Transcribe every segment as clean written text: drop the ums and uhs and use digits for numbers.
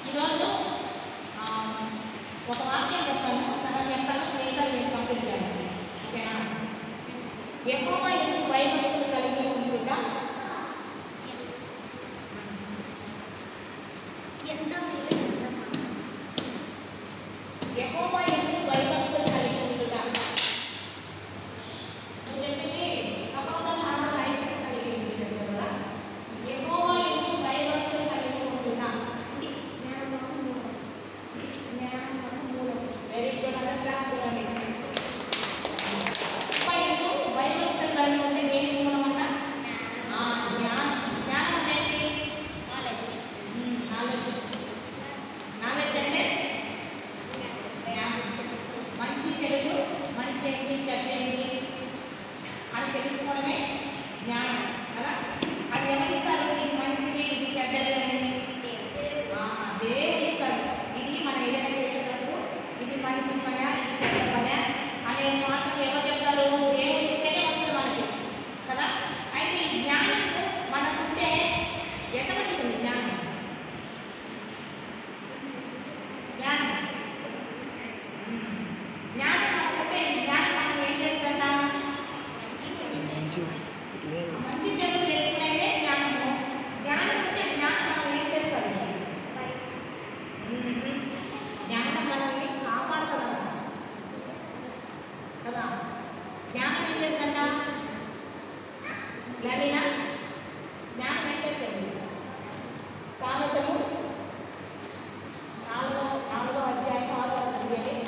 ఈరోజు ఒక వాక్యం చెప్తాను, సగం చెప్తాను, మిగతా మీరు కంప్లీట్ చేయాలి. ఓకేనా? యెహోవా యందు భయభక్తులు కలిగి ఉండుట యెహోవా యందు భయభక్తులు కలిగి ఉండుట అని చెప్పింది. సమాధానం మాత్రం అయితే కలిగి ఉంది కదా. యెహోవా యందు భయభక్తులు కలిగి ఉండుట. Very good. అలా క్లాస్ ఇవ్వండి. యెహోవా యందు భయభక్తులు కలిగి ఉంటే దేని మూలం అంట? జ్ఞానం. జ్ఞానం అంటే ఏంటి? నాలెడ్జ్. నాలెడ్జ్ అంటే మంచి చెడు, మంచి ఏంటి, చెడ్డ ఏంటి అని తెలుసుకోవడమే జ్ఞానం కదా. అది ఎవరు ఇస్తారు? ఇది మంచిది, ఇది చెడ్డది అని దేవుడు ఇస్తాడు. ఇది మనం ఏదైనా చేసేటప్పుడు ఇది మంచి పనా, ఇది చెడ్డ పనా అనే మాటలు ఎవరు చెప్తారు? దేవుడు ఇస్తేనే వస్తుంది మనకి కదా. అయితే ఈ జ్ఞానం మనకుంటే ఎంతమంది జ్ఞానం? జ్ఞానం జ్ఞానం అనుకుంటే ఈ జ్ఞానం మనం ఏం చేస్తుందా? మంచి చెడు తెలుసుకునేదే జ్ఞానము. జ్ఞానం ఉంటే జ్ఞానం మనం ఏం చేస్తుంది? జ్ఞానం మనల్ని కాపాడుతుంది కదా. జ్ఞానం ఏం చేస్తుందా? లవీనా జ్ఞానం ఏం చేస్తుంది? సామెతలు 4వ అధ్యాయం 6వ వచనం.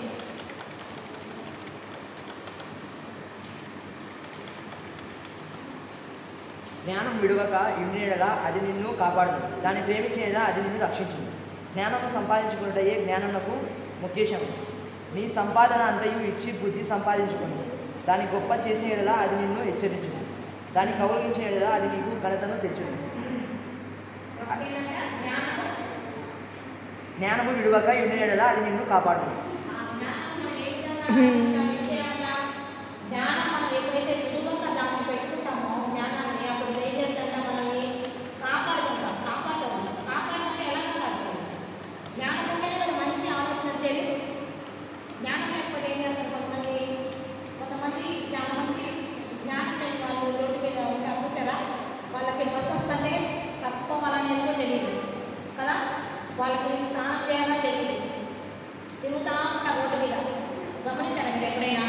జ్ఞానం విడువక ఇండియడలా అది నిన్ను కాపాడును, దాన్ని ప్రేమించేలా అది నిన్ను రక్షించును. జ్ఞానము సంపాదించుకున్నటయే జ్ఞానమునకు ముఖ్యేశము. నీ సంపాదన అంతయు ఇచ్చి బుద్ధి సంపాదించుకును, దాన్ని గొప్ప చేసిన ఎడలా అది నిన్ను హెచ్చరించును, దాన్ని కౌగిలించిన ఎడలా అది నీకు ఘనతను తెచ్చును. జ్ఞానము విడువక ఇండియడలా అది నిన్ను కాపాడును. జ్ఞానం మనం ఎప్పుడైతే విడుదల దాన్ని పెట్టుకుంటామో జ్ఞానాన్ని, అప్పుడు ఏం చేస్తారంటే మనల్ని కాపాడుకుంటాం. కాపాడాలని ఎలా కాపాడుతుంది? జ్ఞానం ఉంటేనే కదా మంచి ఆలోచన వచ్చేది. జ్ఞానం లేకపోతే ఏం చేస్తారు? కొంతమంది చాలా మంది జ్ఞానం లేని వాళ్ళు రోడ్డు మీద ఉంటే చూసారా, వాళ్ళకి బస్సు వస్తుంటే తప్పుకోవాలని కూడా తెలియదు కదా. వాళ్ళకి స్నానం చేయాలని తెలియదు, తిరుగుతూ ఉంటారు రోడ్డు మీద. గమనించారండి ఎప్పుడైనా?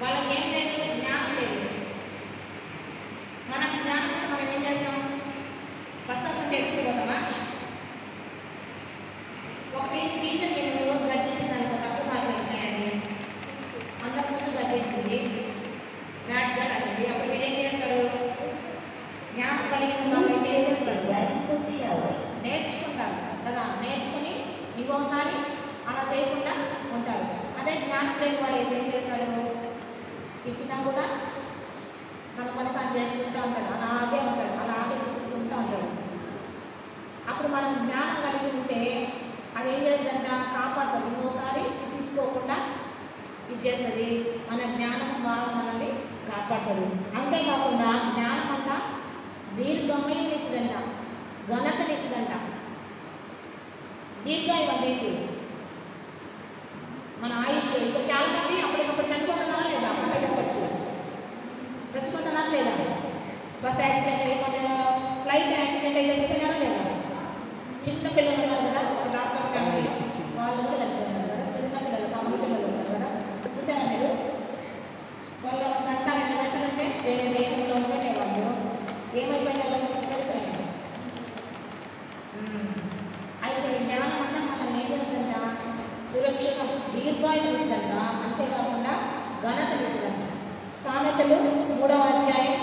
వాళ్ళకి ఏం లేదు, జ్ఞానం లేదు. మనకు జ్ఞానం ఉంటే మనం ఏం చేస్తాం? బస్సు వస్తుంటే ఎక్కుపోతామా? ఒకటి టీచర్ నేను గర్తించింది తక్కువ మార్కులు వచ్చాయని, అంతకుముందు గర్తించింది, మ్యాథ్గా అడిగింది. అప్పుడు మీరు ఏం చేస్తారు? జ్ఞానం కలిగిన వాళ్ళైతే ఏం చేస్తారు? నేర్చుకుంటారు కదా. నేర్చుకుని ఇంకోసారి అలా చేయకుండా ఉంటారు. అదే జ్ఞానం లేని వాడు ఏం చేస్తాడు? తిట్టినా కూడా మన పని పని చేసుకుంటూ ఉంటాడు, అలాగే గుర్తుంటూ ఉంటాడు. అప్పుడు మనం జ్ఞానం కలిగి ఉంటే అది ఏం చేస్తుందంట? కాపాడుతుంది. ఇంకోసారి తీసుకోకుండా ఇది చేస్తుంది. మన జ్ఞానం బాగా మనల్ని కాపాడుతుంది. అంతేకాకుండా జ్ఞానం అంట దీర్ఘమైన ఇస్తుందంట, ఘనతనిస్తుందంట. దీర్ఘాయువు అంటే ఏంటి? మన ఆయుష్. ఇప్పుడు చాలా మంది అప్పటికప్పుడు చనిపోతున్నారా లేదా? అప్పటికప్పుడు చచ్చిపోతున్నారా లేదా? బస్ యాక్సిడెంట్ అయిపోతే, ఫ్లైట్ యాక్సిడెంట్ అయితే చచ్చిపోయినారా లేదా? చిన్న పిల్లలు ఉన్నారు కదా, ఒక డాక్టర్ ఫ్యామిలీ వాళ్ళు కూడా చనిపోతున్నారు కదా. చిన్న పిల్లలు, తమ్ముడు పిల్లలు ఉన్నారు కదా, చూసారా మీరు? వాళ్ళు 1 గంట 2 గంటలంటే వేరే దేశంలో ఉంటే వాళ్ళు ఏమైపోయినా చనిపోయారు. అయితే జ్ఞానం అంటే మనం ఏం చేస్తుందా? సురక్షిత దీర్ఘాయువు ఇస్తుందా, అంతేకాకుండా ఘనతలు ఇస్తుందా. సామెతలు 3వ అధ్యాయం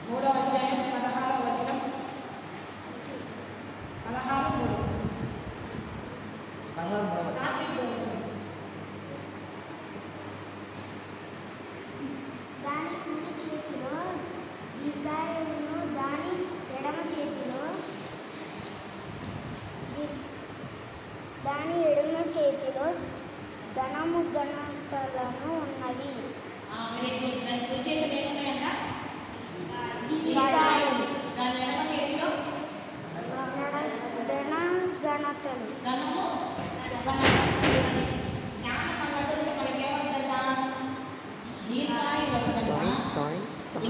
16వ వచనం. 16 సాత్వికుడు. దాని కుడి చేతిలో దీర్ఘాయువును, దాని ఎడమ చేతిలో ధనము ఘనతలను ఉన్నవి. కుడి చేతిలో ఏమున్నాయంట?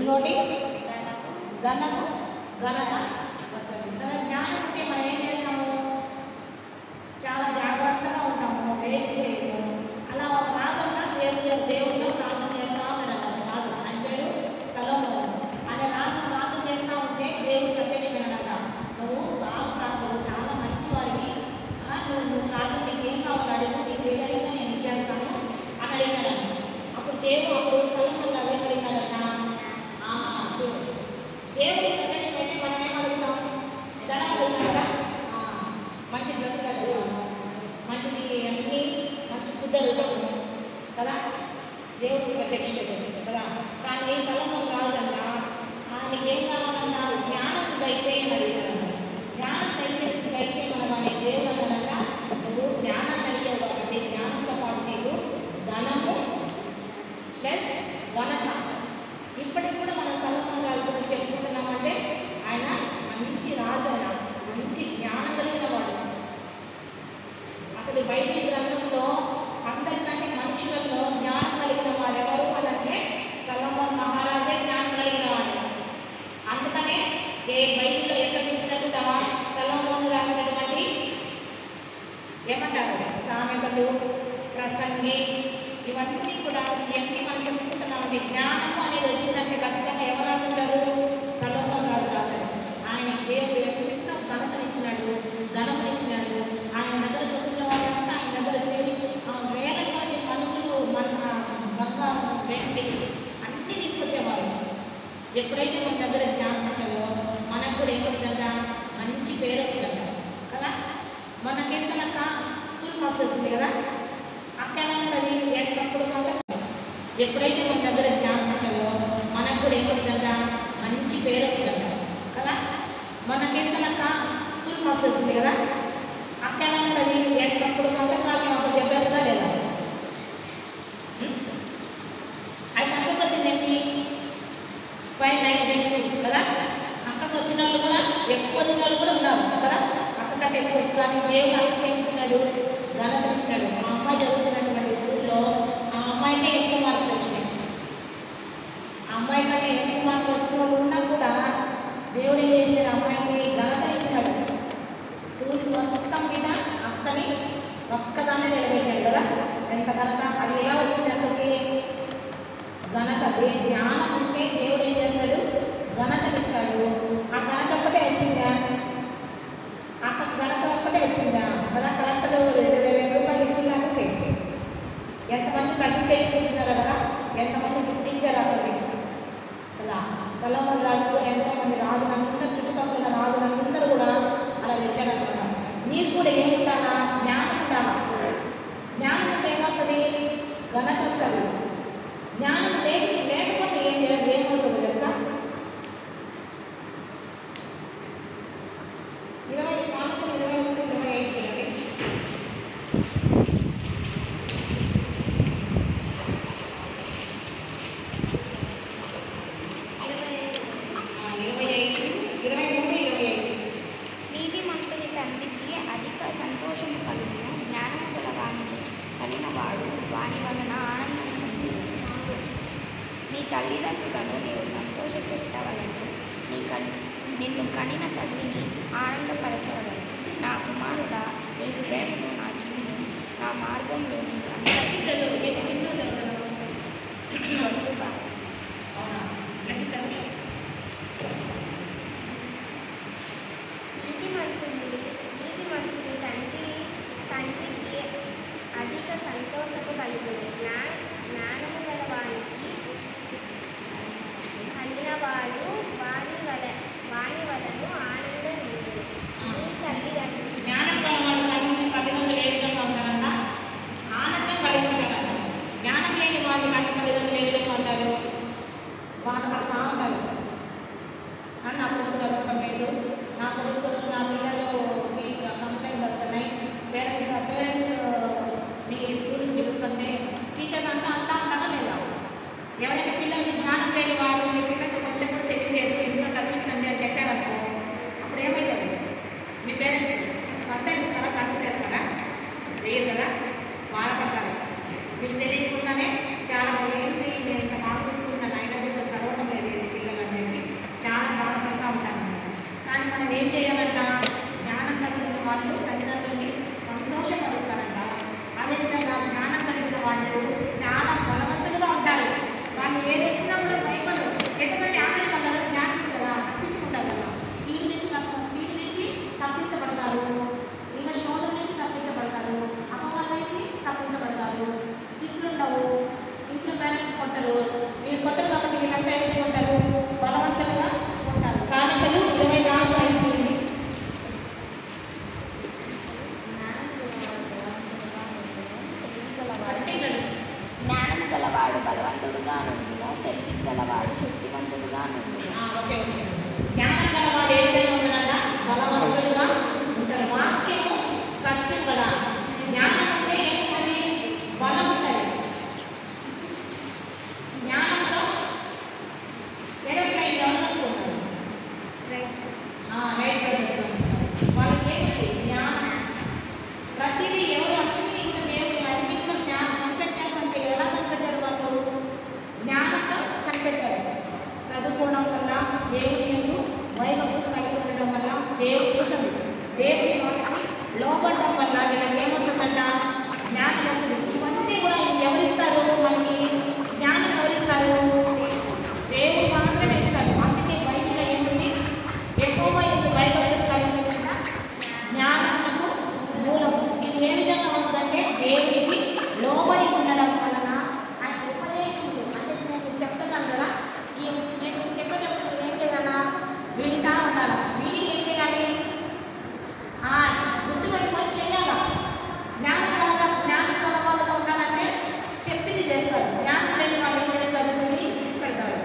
ఇంకోటి ధనము ఘనత వస్తుంది. జ్ఞానం అంటే మనం ఏం చేస్తాము, చాలా జాగ్రత్తగా ఉంటాము, వేస్ట్ చేయము. అలా ఒక రాజంతా దేవుడితో ప్రార్థన చేస్తా ఉన్నాడు. రాజు ఆయన పేరు సొలొమోను. ఆయన రాజు ప్రార్థన చేస్తూ ఉంటే దేవుడు ప్రత్యక్షమైనట. నువ్వు బాగా ప్రార్థన, చాలా మంచివాడివి, నువ్వు ప్రార్థన నీకు ఏం కావాలి, నీకు ఏదైనా నేను ఇచ్చేస్తాను అని అడిగాను. అప్పుడు దేవుడు సొలొమోను అదే అడిగాడట. చూడు, దేవుడు ప్రత్యక్షమైతే మనం ఏం అడుగుతాం, ధనం అడుగుతాం కదా, మంచి డ్రెస్ కట్టుకోవాలి, మంచిది అన్నీ మంచి ఫుడ్ అడుగుతాం కదా, దేవుడు ప్రత్యక్షమైతే కదా. కానీ సొలొమోను రాజంట ఆయనకి ఏం కావాలన్నారు, జ్ఞానం దయచేయని అడిగారు. జ్ఞానం దయచేయమనగానే దేవుడు అన్నాడంట, నువ్వు జ్ఞానాన్ని అడిగావు కాబట్టి జ్ఞానంతో పాటు నీకు ధనము ప్లస్ ఘనత. ఇప్పటికి కూడా మనం సొలొమోను రాజు గురించి చెప్పుకుంటున్నామంటే ఆయన మంచి రాజు, ఆయన మంచి జ్ఞానం కలిగిన వాడు. అసలు బైబిల్ గ్రంథంలో అందరికంటే మనుషులలో జ్ఞానం కలిగిన వాడు ఎవరు అంటే సొలొమోను మహారాజే జ్ఞానం కలిగిన వాడు. అందుకనే బైబిల్లో ఎక్కడ చూసినా కూడా సొలొమోను రాసినటువంటి ఏమంటారు సామెతలు, ప్రసంగి, ఇవన్నీ కూడా ఇవన్నీ మనం చెప్పుకుంటున్నామండి. జ్ఞానము అనేది వచ్చిందంటే ఖచ్చితంగా ఎవరు రాసుంటారు, సొలొమోను రాజు రాశారు. ఆయన దేవుడు ఎంతో ఘనతనిచ్చినాడు, ధనమునిచ్చినాడు. ఆయన దగ్గరకు వచ్చిన వాళ్ళంతా ఆయన దగ్గరికి వేల మంది మనుషులు మన బంగారం, వెండి అన్నీ తీసుకొచ్చేవారు. ఎప్పుడైతే మన దగ్గర జ్ఞానం ఉంటుందో మనకు కూడా ఏమొస్తుందంట, మంచి పేరు వస్తుందంట కదా. మనకెంతనక్క స్కూల్ ఫస్ట్ వచ్చింది కదా, అక్కడది ఎక్కడప్పుడు కాబట్టి ఎప్పుడైతే మన దగ్గర జ్ఞానం ఉంటుందో మనకు కూడా ఏమొస్తుందంట, మంచి పేరు వస్తుందంట కదా. మనకెంతనక్క స్కూల్ ఫస్ట్ వచ్చింది కదా, అక్కడది ఎక్కడప్పుడు కాబట్టి నాకు అప్పుడు చెప్పేస్తా లేదా. అయితే అక్కడికి వచ్చింది ఏంటి 592 కదా. అక్కడికి వచ్చిన వాళ్ళు కూడా ఎక్కువ వచ్చిన వాళ్ళు కూడా ఉన్నారు కదా. అక్కడికంటే ఎక్కువ వచ్చి కానీ దేవుడు అక్కడికి ఏమి ఇచ్చినాడు, ఘనత ఇచ్చినాడు. ఆ అమ్మాయి చదువుతున్నటువంటి స్కూల్లో ఆ అమ్మాయికే ఎక్కువ మార్కులు వచ్చినాయి. ఆ అమ్మాయి కంటే ఎక్కువ మార్కులు వచ్చిన వాళ్ళు ఉన్నా కూడా దేవుడు ఏం చేశాడు, అమ్మాయికి ఘనత ఇచ్చినాడు. స్కూల్ మొత్తం మీద అక్కని ఒక్కదాన్ని నిలబెట్టాడు కదా. ఎంత ఘనత, అది ఎలా వచ్చింది అసలుకి ఘనత. జ్ఞానం ఉంటే దేవుడు ఏం చేస్తాడు, ఘనతనిస్తాడు. ఆ ఘనత ఒక్కటే వచ్చిందా, అక్కడ ఘనత ఒక్కటే వచ్చిందా కదా. కరెక్ట్గా 20,000 రూపాయలు ఇచ్చినాకే ఎంతమంది ప్రజెంటేషన్ ఇచ్చినారు కదా, ఎంతమంది గుర్తించారు అసలు కదా. సొలొమోను రాజు ఎంతోమంది రాజులందరూ, చుట్టుపక్కల రాజులందరూ కూడా అలా తెచ్చారనమాట. మీరు కూడా ఏముంటారా, జ్ఞానం ఉండాలా. జ్ఞానం అంటే ఏమొస్తుంది, ఘనత వస్తుంది. జ్ఞానం లేకపోతే ఏమవుతుంది తెలుసా. 20 సామెతలు 23-25 చూడండి. 23-25 నీతిమంతుని తండ్రికి అధిక సంతోషము కలుగును, జ్ఞానము గల వానికి కలిగిన వాడు వాని వలన ఆనందం పొందును. నీ తల్లిదండ్రులను నీవు సంతోషపెట్టవలను, నిన్ను కనిన తల్లిని ఆనందపరచవలను. నా కుమారుడా, నీ హృదయమును నా చిన్ను, నా మార్గంలో నీకు వద్దుగా. నీతిమంతుని తండ్రికి అధిక సంతోషము కలుగును, జ్ఞానము గల వానికి కలిగినవాడు వాని వలను ఆనందం లేదు. నీ తల్లిదండ్రులు జ్ఞానం గలవాడు కలిగిన తల్లిదండ్రులు ఏ విధంగా ఉంటారంట, ఆనందం కలిగి ఉంటారంట. జ్ఞానం లేని వాడిని కంటే తల్లిదండ్రులు ఏ విధంగా ఉంటారు, దేవుడు కూర్చొని దేవుడి మాటకి లోపడటం వల్ల వీళ్ళకి ఏమొస్తుందంట? జ్ఞానం వస్తుంది. ఇవన్నీ కూడా ఎవరిస్తారు మనకి? జ్ఞానం ఎవరిస్తారు? దేవుడు మాత్రమే ఇస్తారు. అందుకే బైబిల్లో ఏముంది? యెహోవా యందు భయభక్తులు కలిగి ఉన్న జ్ఞానమునకు మూలము. ఇది ఏ విధంగా వస్తుందంటే దేవుడికి లోబడి ఉండడం వలన ఆయన ఉపదేశములు అంటే నేను చెప్తున్నాను కదా, ఈ నేను చెప్పేటప్పుడు ఏం చేయాలా? వింటా ఉండాలి. విని ఏం చేయాలి? గుర్తుపెట్టుకొని చేయాలా? జ్ఞానం గల వాళ్ళగా ఉండాలంటే చెప్పింది చేస్తారు. జ్ఞానం లేని వాళ్ళు ఏం చేస్తారు? విని విడిచిపెడతారు.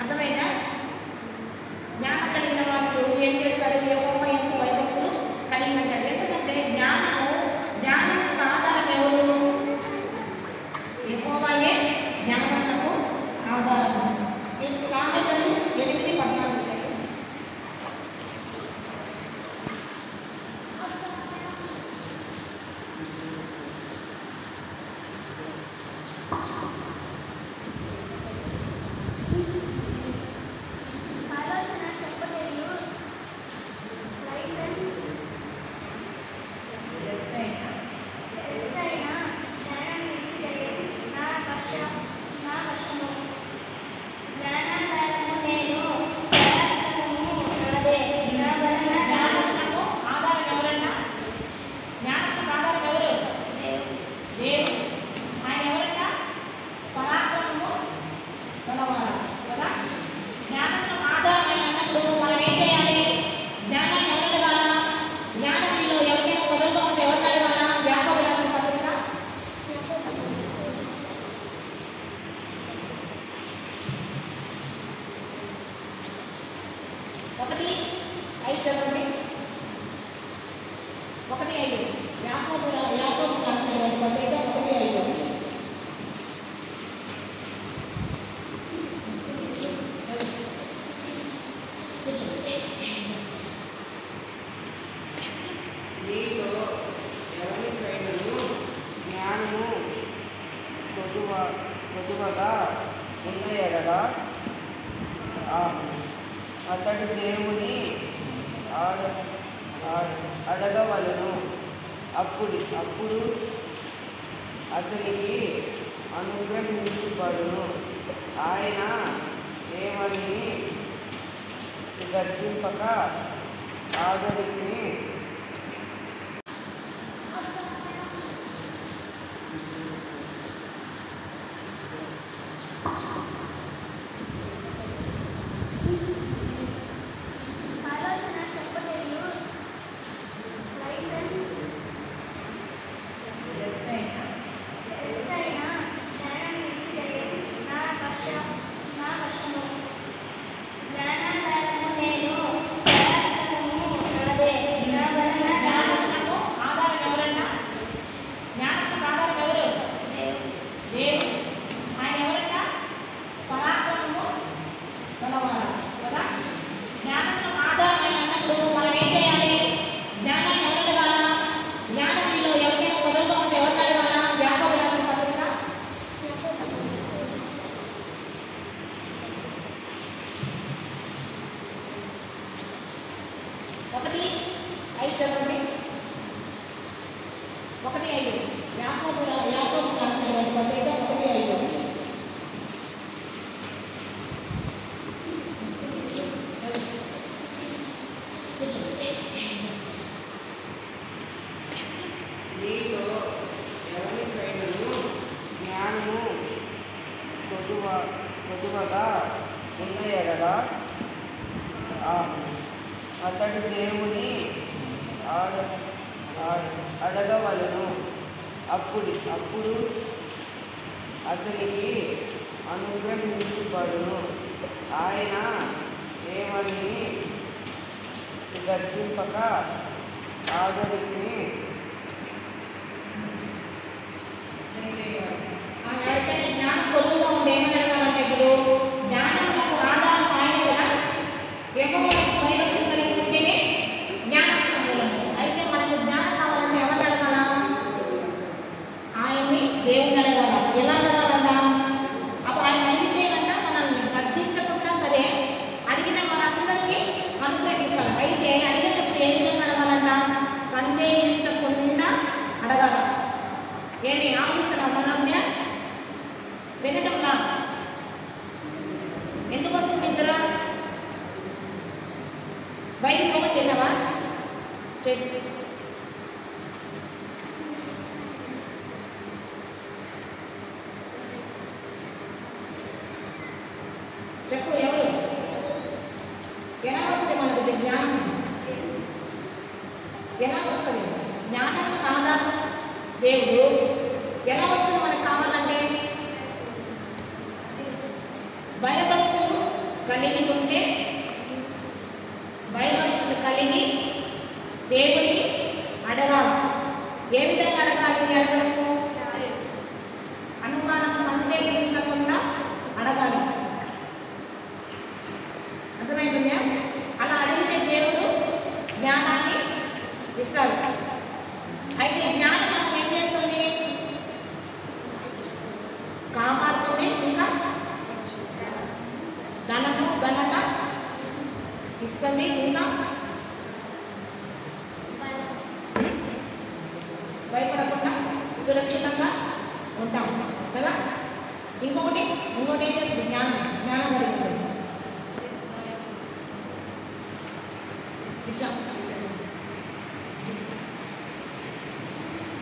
అర్థమైనా? జ్ఞానం కలిగిన వాళ్ళు ఏం చేస్తారు? యెహోవా యందు భయభక్తులు కలిగి ఉంటారు. ఎందుకంటే జ్ఞానం ఆధారం ఎవరు? యెహోవాయే జ్ఞానమునకు ఆధారము. ఈ సామెతలు 8:14. ఆలోచన చెప్పలేను లైసెన్స్ ఎస్ఐనా జ్ఞానాన్ని ఇచ్చిదయే నా వశము జ్ఞానాధారము నేను పరాక్రమము నాదే నా వలన జ్ఞానమునకు ఆధారం ఎవరన్నా? జ్ఞానమునకు ఆధారం ఎవరు? దేవుడు. ఆయన ఎవరన్నా? పరాక్రమము గలవాడు కదా. జ్ఞానమునకు ఆధారం అయినప్పుడు మనం ఏం చేయాలి? జ్ఞానాన్ని ఎవరు అడగాల? జ్ఞానం మీలో ఎవరికైనా కొరత ఉంటే ఎవరిని అడగాల? యాకోబు రాసిన పత్రిక 1:5 చదవండి. 1:5 యాకోబు రాసిన పత్రిక 1:5. నీలో ఎవరికైనను జ్ఞానము కొదువగా ఉన్న ఎడల అతడు దేవుని అడగవలను. అప్పుడు అతనికి అనుగ్రహించబడును. ఆయన ఏమని గర్జింపక ఆదరించి ఆలోచన చెప్పలేను లైసెన్స్ ఎస్ఐనా జ్ఞానాన్ని ఇచ్చిదయే నా వశము జ్ఞానాధారము నేను పరాక్రమము నాదే నా వలన జ్ఞానమునకు ఆధారం ఎవరన్నా? జ్ఞానమునకు ఆధారం ఎవరు? దేవుడు. ఆయన ఎవరన్నా? పరాక్రమము గలవాడు కదా. జ్ఞానమునకు ఆధారం అయినప్పుడు మనం ఏం చేయాలి? జ్ఞానాన్ని ఎవరు అడగాల? జ్ఞానం మీలో ఎవరికైనా కొరత ఉంటే ఎవరిని అడగాల? యాకోబు రాసిన పత్రిక 1:5 చదవండి. 1:5 యాకోబు రాసిన పత్రిక 1:5. నీలో ఎవరికైనను జ్ఞానము కొదువగా ఉన్న ఎడల అతడు దేవుని అడగవలను. అప్పుడు అతనికి అనుగ్రహించబడును. ఆయన ఏమని గర్జింపక ఆదరించి ఎవరికైనా జ్ఞానం కొద్దుగా ఉంటే ఏమని అడగాలంటే ఇప్పుడు జ్ఞానమునకు ఆధారం ఆయన కదా. యెహోవాకు భయభక్తులు కలిగి ఉంటేనే జ్ఞానం మూలము. అయితే మనకు జ్ఞానం కావాలంటే ఎవరిని అడగాల? ఆయన్ని దేవుని అడగాల. ఎలా అడగాలన్నా? అప్పుడు ఆయన అడిగితే కన్నా మనల్ని గద్దించకుండా సరే అడిగిన మనందరికీ అనుగ్రహించాలి. ఎందుకు వస్తుంది నిద్ర? బయటికి ఓపెన్ చేసావా? చెప్పు. చెప్పు ఎవరు? ఎలా వస్తుంది మనకు జ్ఞానం? ఎలా వస్తుంది జ్ఞానం? కాదా దేవుడు? ఎలా వస్తుంది మనకు కావాలంటే? భయభక్తులు కలిగి ఉంటే, భయభక్తులు కలిగి దేవుని అడగాలి. ఏ విధంగా అడగాలి? అడగము అనుమానం సందేహించకుండా అడగాలి. అర్థమైందా? అలా అడిగితే దేవుడు జ్ఞానాన్ని ఇస్తాడు. అయితే జ్ఞానం మనకు ఏం చేస్తుంది? కాపాడుతుంది. ఇంకా ధనము ఘనత ఇస్తుంది. ఇంకా భయపడకుండా సురక్షితంగా ఉంటాం కదా. ఇంకొకటి ఏం చేస్తుంది? జ్ఞానం కలుగుతుంది.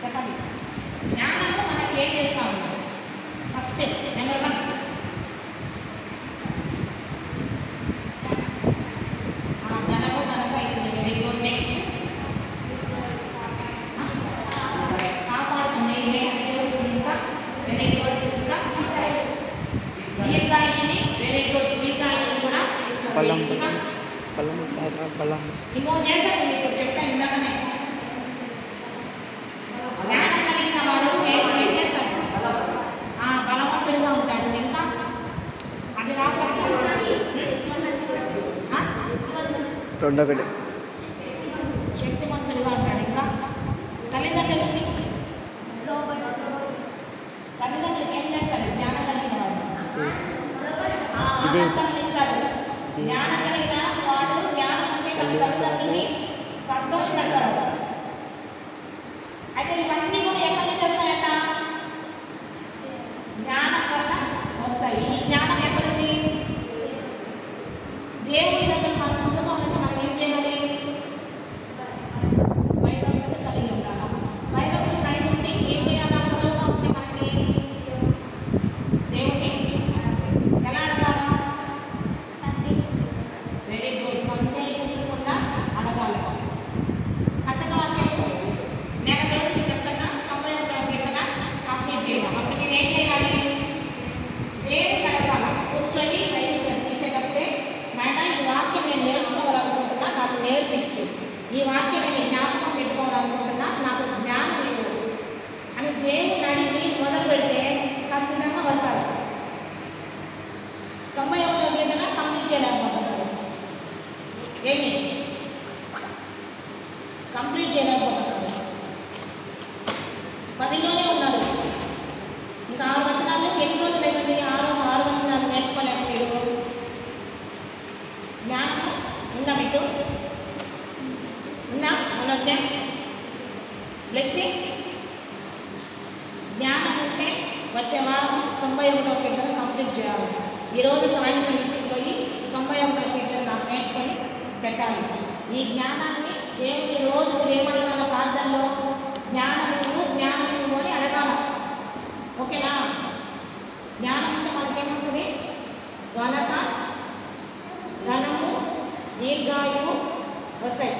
చెప్పండి. జ్ఞానము మనకి ఏం చేస్తాము? ఫస్ట్ నెంబర్ 1 ధనము ఘనత ఇస్తుంది. Very good. నెక్స్ట్ కాపాడుతుంది. నెక్స్ట్ ఇంకా వెరీ గుడ్. ఇంకా దీర్ఘాయుష్ని. Very good. దీర్ఘాయుష్ని కూడా ఇస్తుంది. ఇంకా ఇంకోటి చేశాను మీకు చెప్పాను ఇందాకనే. జ్ఞానం కలిగిన వాడు ఏం చేస్తాడు? బలవంతుడిగా ఉంటాడు. ఇంకా అది రాకపోతే రెండొకటి శక్తివంతుడిగా ఉంటాడు. ఇంకా తల్లిదండ్రులకి ఏం చేస్తాడు? జ్ఞానం కలిగిన వాడు ఆనందం ఇస్తాడు. జ్ఞానం కలిగిన వాడు జ్ఞానం ఉంటే తల్లిదండ్రుల్ని సంతోషపెడతాడు. అయితే ఇవన్నీ కూడా ఎక్కడి నుంచి వస్తాయట? జ్ఞానం వల్ల వస్తాయి. ఈ జ్ఞానం ఎక్కడుంది? దేవుడి దగ్గర మనం పొందుకోవాలంటే మనం ఏం చేయాలి? భయభక్తులు కలిగి ఉండాలి. భయభక్తులు కలిగి ఉంటే ఏం చేయాలి? పొందుగా ఉంటే మనకి దేవుడిని ఎలా అడగాల? Very good. సందేహించకుండా అడగాలి. కట్టక వాక్యం నేను దేవుడికి చెప్తున్నా 91వ కీర్తన కంప్లీట్ చేయాలి. అప్పుడు నేను ఏం చేయాలి? దేవుడిని అడగాల. కూర్చొని తీసేటప్పుడే నాయన ఈ వాక్యం నేను నేర్చుకోవాలనుకుంటున్నా, నాకు నేర్పించు. ఈ వాక్యం నేను జ్ఞాపకం పెట్టుకోవాలనుకుంటున్నా, నాకు జ్ఞానం ఇవ్వు అని దేవుడిని అడిగి మొదలు పెడితే ఖచ్చితంగా వస్తారు. 91వ కీర్తన కంప్లీట్ చేయలేకపోతున్నారు. ఏమి కంప్లీట్ చేయలేకపోతున్నారు. 10లోనే ఉన్నారు. ఇంకా 6 వచనాలు. ఎన్ని రోజులు అవుతుంది? 6 వచనాలు నేర్చుకోలేక మీరు? జ్ఞానం ఉందా మీకు? ఉందా? మనొద్దా? బ్లెస్సింగ్ జ్ఞానం ఉంటే వచ్చే వారం 91వ కీర్తన కంప్లీట్ చేయాలి. ఈరోజు సాయంత్రం ఇంటికి పోయి 91వ కీర్తన నాకు నేర్చుకొని పెట్టాలి. ఈ జ్ఞానాన్ని దేవుని రోజు ఏమడగాల? ప్రార్థనలో జ్ఞానం అని అడగాల. ఓకేనా? జ్ఞానం అంటే మనకేమొస్తుంది? ఘనత, ధనము, దీర్ఘాయువు వస్తాయి.